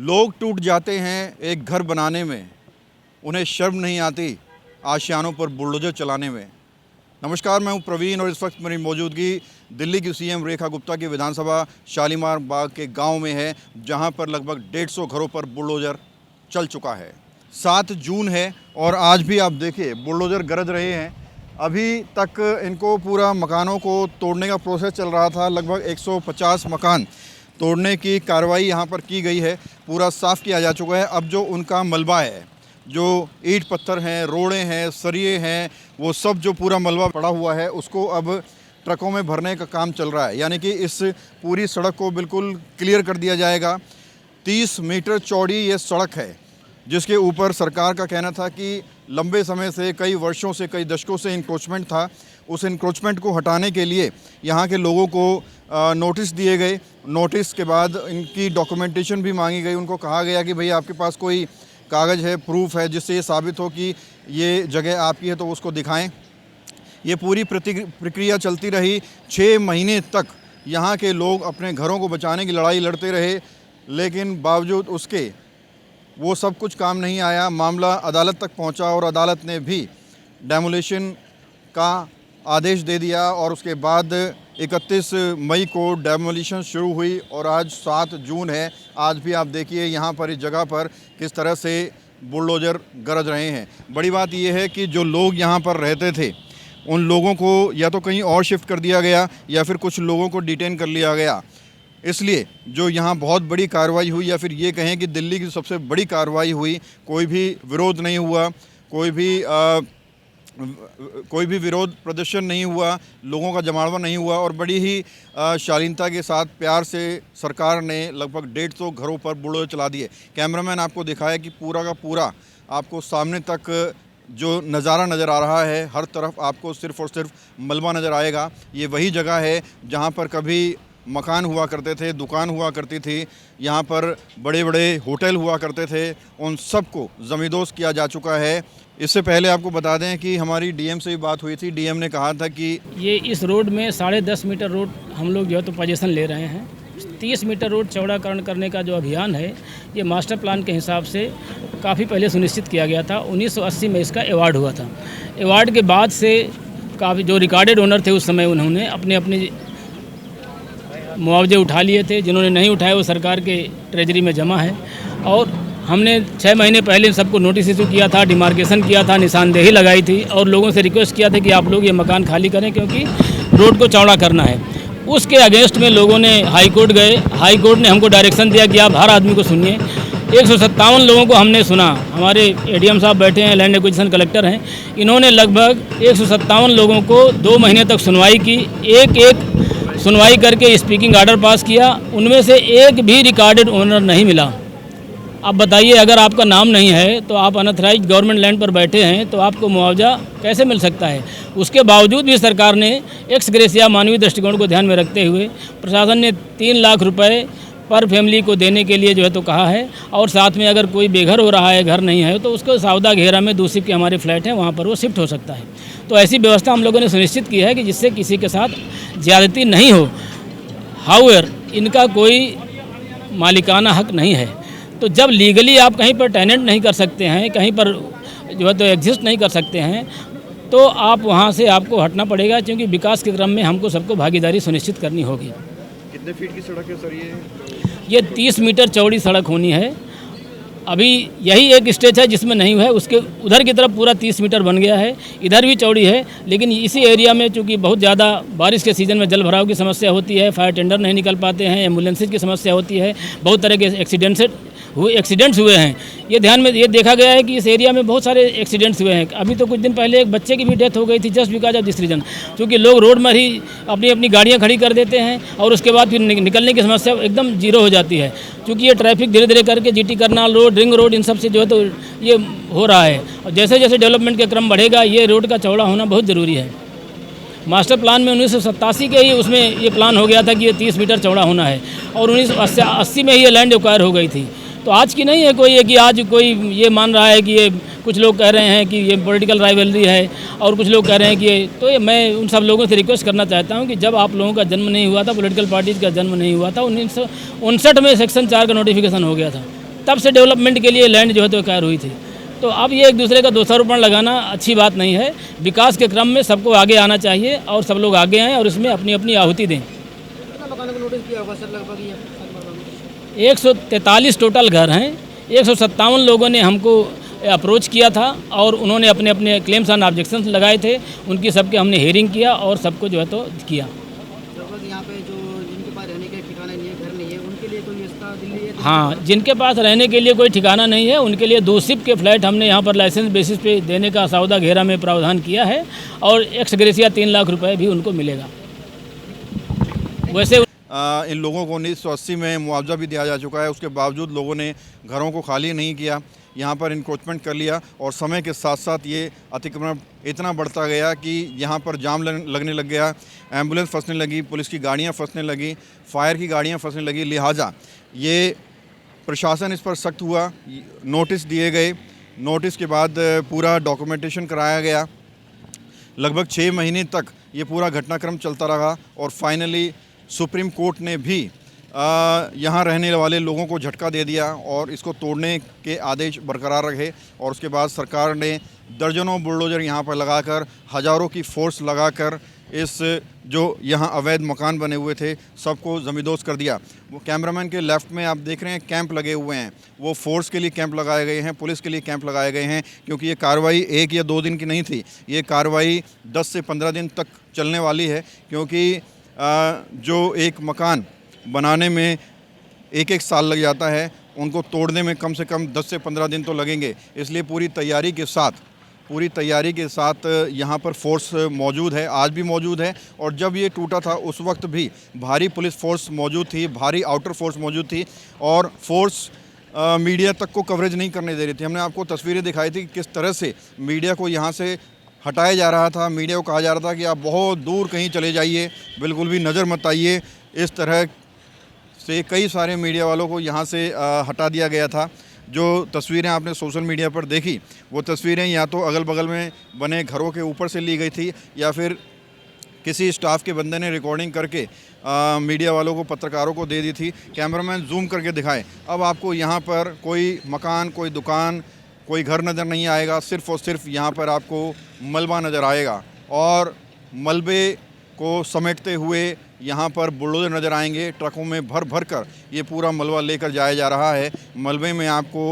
लोग टूट जाते हैं एक घर बनाने में, उन्हें शर्म नहीं आती आशियानों पर बुलडोजर चलाने में। नमस्कार, मैं हूं प्रवीण और इस वक्त मेरी मौजूदगी दिल्ली की सीएम रेखा गुप्ता की विधानसभा शालीमार बाग के गांव में है, जहां पर लगभग 150 घरों पर बुलडोजर चल चुका है। 7 जून है और आज भी आप देखिए बुलडोजर गरज रहे हैं। अभी तक इनको पूरा मकानों को तोड़ने का प्रोसेस चल रहा था। लगभग 150 मकान तोड़ने की कार्रवाई यहाँ पर की गई है, पूरा साफ़ किया जा चुका है। अब जो उनका मलबा है, जो ईंट पत्थर हैं, रोड़े हैं, सरिये हैं, वो सब जो पूरा मलबा पड़ा हुआ है उसको अब ट्रकों में भरने का काम चल रहा है। यानी कि इस पूरी सड़क को बिल्कुल क्लियर कर दिया जाएगा। 30 मीटर चौड़ी ये सड़क है, जिसके ऊपर सरकार का कहना था कि लंबे समय से, कई वर्षों से, कई दशकों से इंक्रोचमेंट था। उस इंक्रोचमेंट को हटाने के लिए यहाँ के लोगों को नोटिस दिए गए। नोटिस के बाद इनकी डॉक्यूमेंटेशन भी मांगी गई। उनको कहा गया कि भाई आपके पास कोई कागज़ है, प्रूफ है, जिससे ये साबित हो कि ये जगह आपकी है, तो उसको दिखाएं। ये पूरी प्रक्रिया चलती रही। 6 महीने तक यहाँ के लोग अपने घरों को बचाने की लड़ाई लड़ते रहे, लेकिन बावजूद उसके वो सब कुछ काम नहीं आया। मामला अदालत तक पहुँचा और अदालत ने भी डेमोलिशन का आदेश दे दिया और उसके बाद 31 मई को डेमोलिशन शुरू हुई और आज 7 जून है। आज भी आप देखिए यहाँ पर इस जगह पर किस तरह से बुलडोजर गरज रहे हैं। बड़ी बात यह है कि जो लोग यहाँ पर रहते थे, उन लोगों को या तो कहीं और शिफ्ट कर दिया गया या फिर कुछ लोगों को डिटेन कर लिया गया। इसलिए जो यहाँ बहुत बड़ी कार्रवाई हुई, या फिर ये कहें कि दिल्ली की सबसे बड़ी कार्रवाई हुई, कोई भी विरोध नहीं हुआ, कोई भी विरोध प्रदर्शन नहीं हुआ, लोगों का जमावड़ा नहीं हुआ और बड़ी ही शालीनता के साथ, प्यार से सरकार ने लगभग 150 घरों पर बुलडोजर चला दिए। कैमरामैन आपको दिखाया कि पूरा का पूरा आपको सामने तक जो नज़ारा नज़र आ रहा है, हर तरफ आपको सिर्फ़ और सिर्फ मलबा नज़र आएगा। ये वही जगह है जहाँ पर कभी मकान हुआ करते थे, दुकान हुआ करती थी, यहाँ पर बड़े बड़े होटल हुआ करते थे, उन सब को ज़मींदोज़ किया जा चुका है। इससे पहले आपको बता दें कि हमारी डीएम से भी बात हुई थी। डीएम ने कहा था कि ये इस रोड में 10.5 मीटर रोड हम लोग जो है तो पोजीशन ले रहे हैं। 30 मीटर रोड चौड़ाकरण करने का जो अभियान है, ये मास्टर प्लान के हिसाब से काफ़ी पहले सुनिश्चित किया गया था। 1980 में इसका अवार्ड हुआ था। अवार्ड के बाद से काफ़ी जो रिकॉर्डेड ओनर थे उस समय, उन्होंने अपने मुआवजे उठा लिए थे। जिन्होंने नहीं उठाए वो सरकार के ट्रेजरी में जमा है। और हमने 6 महीने पहले सबको नोटिस इशू किया था, डिमार्केशन किया था, निशानदेही लगाई थी और लोगों से रिक्वेस्ट किया था कि आप लोग ये मकान खाली करें, क्योंकि रोड को चौड़ा करना है। उसके अगेंस्ट में लोगों ने हाई कोर्ट गए। हाई कोर्ट ने हमको डायरेक्शन दिया कि आप हर आदमी को सुनिए। 157 लोगों को हमने सुना। हमारे एडीएम साहब बैठे हैं, लैंड एक्विजिशन कलेक्टर हैं। इन्होंने लगभग 157 लोगों को 2 महीने तक सुनवाई की। एक सुनवाई करके स्पीकिंग आर्डर पास किया। उनमें से एक भी रिकॉर्डेड ओनर नहीं मिला। अब बताइए, अगर आपका नाम नहीं है तो आप अनऑथराइज्ड गवर्नमेंट लैंड पर बैठे हैं, तो आपको मुआवजा कैसे मिल सकता है? उसके बावजूद भी सरकार ने एक्स ग्रेसिया मानवीय दृष्टिकोण को ध्यान में रखते हुए प्रशासन ने 3 लाख रुपए पर फैमिली को देने के लिए जो है तो कहा है। और साथ में अगर कोई बेघर हो रहा है, घर नहीं है, तो उसको सावदा घेरा में दूसरी के हमारे फ्लैट हैं, वहाँ पर वो शिफ्ट हो सकता है। तो ऐसी व्यवस्था हम लोगों ने सुनिश्चित की है कि जिससे किसी के साथ ज़्यादती नहीं हो। हाउएवर इनका कोई मालिकाना हक नहीं है। तो जब लीगली आप कहीं पर टेनेंट नहीं कर सकते हैं, कहीं पर जो है तो एग्जिस्ट नहीं कर सकते हैं, तो आप वहाँ से आपको हटना पड़ेगा, क्योंकि विकास के क्रम में हमको सबको भागीदारी सुनिश्चित करनी होगी। कितने फीट की सड़क है सर ये 30 मीटर चौड़ी सड़क होनी है। अभी यही एक स्टेज है जिसमें नहीं हुआ है। उसके उधर की तरफ पूरा 30 मीटर बन गया है, इधर भी चौड़ी है। लेकिन इसी एरिया में चूँकि बहुत ज़्यादा बारिश के सीज़न में जल भराव की समस्या होती है, फायर टेंडर नहीं निकल पाते हैं, एम्बुलेंसेज की समस्या होती है, बहुत तरह के एक्सीडेंट से एक्सीडेंट्स हुए हैं। ये ध्यान में ये देखा गया है कि इस एरिया में बहुत सारे एक्सीडेंट्स हुए हैं। अभी तो कुछ दिन पहले एक बच्चे की भी डेथ हो गई थी just because of this reason, क्योंकि लोग रोड में ही अपनी अपनी गाड़ियाँ खड़ी कर देते हैं और उसके बाद फिर निकलने की समस्या एकदम जीरो हो जाती है। क्योंकि ये ट्रैफिक धीरे धीरे करके GT Karnal road, ring road, इन सब से जो है तो ये हो रहा है। और जैसे जैसे डेवलपमेंट का क्रम बढ़ेगा ये रोड का चौड़ा होना बहुत ज़रूरी है। मास्टर प्लान में 1987 के ही उसमें ये प्लान हो गया था कि ये 30 मीटर चौड़ा होना है और 1980 में ही ये लैंड एक्वायर हो गई थी। तो आज की नहीं है कोई ये कि आज कोई ये मान रहा है कि ये कुछ लोग कह रहे हैं कि ये पॉलिटिकल राइवलरी है और कुछ लोग कह रहे हैं कि ये, तो ये मैं उन सब लोगों से रिक्वेस्ट करना चाहता हूँ कि जब आप लोगों का जन्म नहीं हुआ था, पॉलिटिकल पार्टीज़ का जन्म नहीं हुआ था, 1959 में सेक्शन 4 का नोटिफिकेशन हो गया था, तब से डेवलपमेंट के लिए लैंड जो है तो एक्वायर हुई थी। तो अब ये एक दूसरे का दोषारोपण लगाना अच्छी बात नहीं है। विकास के क्रम में सबको आगे आना चाहिए और सब लोग आगे आएँ और इसमें अपनी अपनी आहुति दें। कितना मकानों को नोटिस किया होगा सर लगभग ये? 143 टोटल घर हैं। 157 लोगों ने हमको अप्रोच किया था और उन्होंने अपने अपने क्लेम्स एंड ऑब्जेक्शंस लगाए थे। उनकी सबके हमने हेयरिंग किया और सबको जो है तो किया। लगभग यहाँ पे जो जिनके पास रहने का ठिकाना नहीं है, घर नहीं है, उनके लिए कोई इसका दिल्ली है? हाँ, जिनके पास रहने के लिए कोई ठिकाना नहीं है उनके लिए 2 शिफ्ट के फ्लैट हमने यहाँ पर लाइसेंस बेसिस पे देने का सौदा घेरा में प्रावधान किया है और एक्स ग्रेसिया 3 लाख रुपए भी उनको मिलेगा। वैसे इन लोगों को 1980 में मुआवजा भी दिया जा चुका है, उसके बावजूद लोगों ने घरों को खाली नहीं किया, यहाँ पर इंक्रोचमेंट कर लिया और समय के साथ साथ ये अतिक्रमण इतना बढ़ता गया कि यहाँ पर जाम लगने लग गया, एम्बुलेंस फंसने लगी, पुलिस की गाड़ियाँ फंसने लगी, फायर की गाड़ियाँ फंसने लगी। लिहाजा ये प्रशासन इस पर सख्त हुआ, नोटिस दिए गए, नोटिस के बाद पूरा डॉक्यूमेंटेशन कराया गया। लगभग 6 महीने तक ये पूरा घटनाक्रम चलता रहा और फाइनली सुप्रीम कोर्ट ने भी यहाँ रहने वाले लोगों को झटका दे दिया और इसको तोड़ने के आदेश बरकरार रखे और उसके बाद सरकार ने दर्जनों बुलडोजर यहाँ पर लगाकर, हज़ारों की फोर्स लगाकर इस जो यहाँ अवैध मकान बने हुए थे सबको ज़मींदोज़ कर दिया। वो कैमरामैन के लेफ़्ट में आप देख रहे हैं कैंप लगे हुए हैं, वो फोर्स के लिए कैंप लगाए गए हैं, पुलिस के लिए कैंप लगाए गए हैं, क्योंकि ये कार्रवाई 1 या 2 दिन की नहीं थी, ये कार्रवाई 10 से 15 दिन तक चलने वाली है। क्योंकि जो एक मकान बनाने में 1-1 साल लग जाता है, उनको तोड़ने में कम से कम 10 से 15 दिन तो लगेंगे। इसलिए पूरी तैयारी के साथ यहाँ पर फोर्स मौजूद है, आज भी मौजूद है और जब ये टूटा था उस वक्त भी भारी पुलिस फोर्स मौजूद थी, भारी आउटर फोर्स मौजूद थी और फोर्स मीडिया तक को कवरेज नहीं करने दे रही थी। हमने आपको तस्वीरें दिखाई थी कि किस तरह से मीडिया को यहाँ से हटाया जा रहा था, मीडिया को कहा जा रहा था कि आप बहुत दूर कहीं चले जाइए, बिल्कुल भी नज़र मत आइए। इस तरह से कई सारे मीडिया वालों को यहाँ से हटा दिया गया था। जो तस्वीरें आपने सोशल मीडिया पर देखी, वो तस्वीरें या तो अगल बगल में बने घरों के ऊपर से ली गई थी या फिर किसी स्टाफ के बंदे ने रिकॉर्डिंग करके मीडिया वालों को, पत्रकारों को दे दी थी। कैमरामैन जूम करके दिखाएं। अब आपको यहाँ पर कोई मकान, कोई दुकान, कोई घर नज़र नहीं आएगा, सिर्फ़ और सिर्फ यहाँ पर आपको मलबा नज़र आएगा और मलबे को समेटते हुए यहाँ पर बुलडोजर नज़र आएंगे। ट्रकों में भर भर कर ये पूरा मलबा लेकर जाया जा रहा है। मलबे में आपको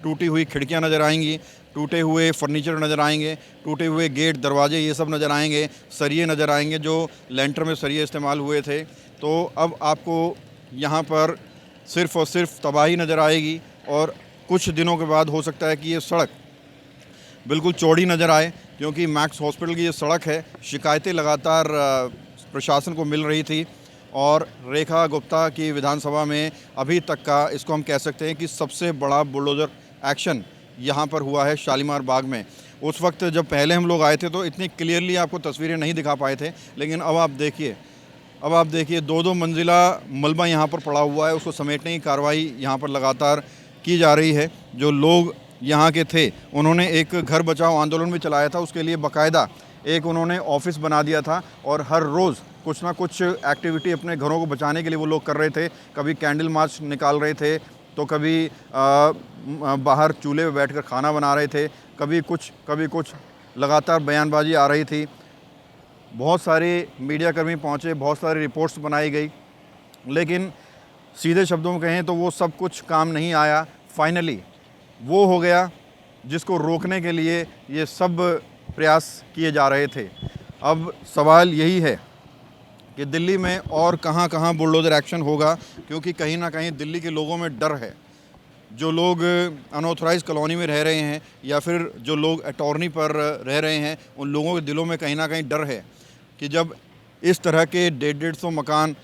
टूटी हुई खिड़कियाँ नज़र आएंगी, टूटे हुए फर्नीचर नज़र आएंगे, टूटे हुए गेट, दरवाजे, ये सब नज़र आएंगे, सरिये नज़र आएंगे जो लेंटर में सरिये इस्तेमाल हुए थे। तो अब आपको यहाँ पर सिर्फ़ और सिर्फ तबाही नज़र आएगी और कुछ दिनों के बाद हो सकता है कि ये सड़क बिल्कुल चौड़ी नज़र आए, क्योंकि मैक्स हॉस्पिटल की ये सड़क है। शिकायतें लगातार प्रशासन को मिल रही थी और रेखा गुप्ता की विधानसभा में अभी तक का इसको हम कह सकते हैं कि सबसे बड़ा बुलडोज़र एक्शन यहाँ पर हुआ है शालीमार बाग में। उस वक्त जब पहले हम लोग आए थे तो इतनी क्लियरली आपको तस्वीरें नहीं दिखा पाए थे, लेकिन अब आप देखिए 2-2 मंजिला मलबा यहाँ पर पड़ा हुआ है, उसको समेटने की कार्रवाई यहाँ पर लगातार की जा रही है। जो लोग यहाँ के थे उन्होंने एक घर बचाओ आंदोलन भी चलाया था, उसके लिए बाकायदा एक उन्होंने ऑफिस बना दिया था और हर रोज़ कुछ ना कुछ एक्टिविटी अपने घरों को बचाने के लिए वो लोग कर रहे थे। कभी कैंडल मार्च निकाल रहे थे, तो कभी बाहर चूल्हे पे बैठकर खाना बना रहे थे, कभी कुछ लगातार बयानबाजी आ रही थी। बहुत सारे मीडियाकर्मी पहुँचे, बहुत सारी रिपोर्ट्स बनाई गई, लेकिन सीधे शब्दों में कहें तो वो सब कुछ काम नहीं आया। फाइनली वो हो गया जिसको रोकने के लिए ये सब प्रयास किए जा रहे थे। अब सवाल यही है कि दिल्ली में और कहाँ बुलडोज़र एक्शन होगा, क्योंकि कहीं ना कहीं दिल्ली के लोगों में डर है। जो लोग अनऑथराइज कॉलोनी में रह रहे हैं या फिर जो लोग अटॉर्नी पर रह रहे हैं, उन लोगों के दिलों में कहीं ना कहीं डर है कि जब इस तरह के 150 मकान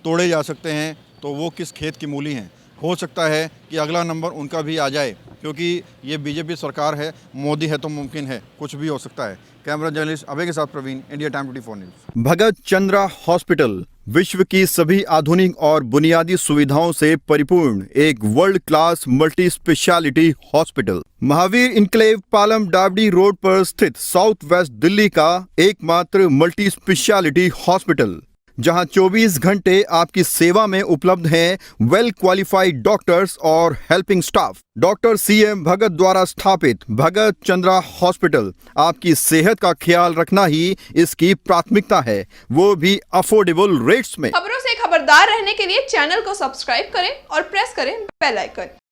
तोड़े जा सकते हैं तो वो किस खेत की मूली हैं। हो सकता है कि अगला नंबर उनका भी आ जाए, क्योंकि ये बीजेपी सरकार है, मोदी है तो मुमकिन है, कुछ भी हो सकता है। कैमरा जर्नलिस्ट अभय के साथ प्रवीण, इंडिया टाइम 24 न्यूज़। भगत चंद्रा हॉस्पिटल विश्व की सभी आधुनिक और बुनियादी सुविधाओं से परिपूर्ण एक world class multi speciality hospital, Mahavir enclave Palam डावडी रोड पर स्थित साउथ वेस्ट दिल्ली का एकमात्र मल्टी स्पेशलिटी हॉस्पिटल, जहां 24 घंटे आपकी सेवा में उपलब्ध हैं वेल क्वालिफाइड डॉक्टर्स और हेल्पिंग स्टाफ। डॉक्टर CM भगत द्वारा स्थापित भगत चंद्रा हॉस्पिटल आपकी सेहत का ख्याल रखना ही इसकी प्राथमिकता है, वो भी अफोर्डेबल रेट्स में। खबरों से खबरदार रहने के लिए चैनल को सब्सक्राइब करें और प्रेस करें बेल आइकन।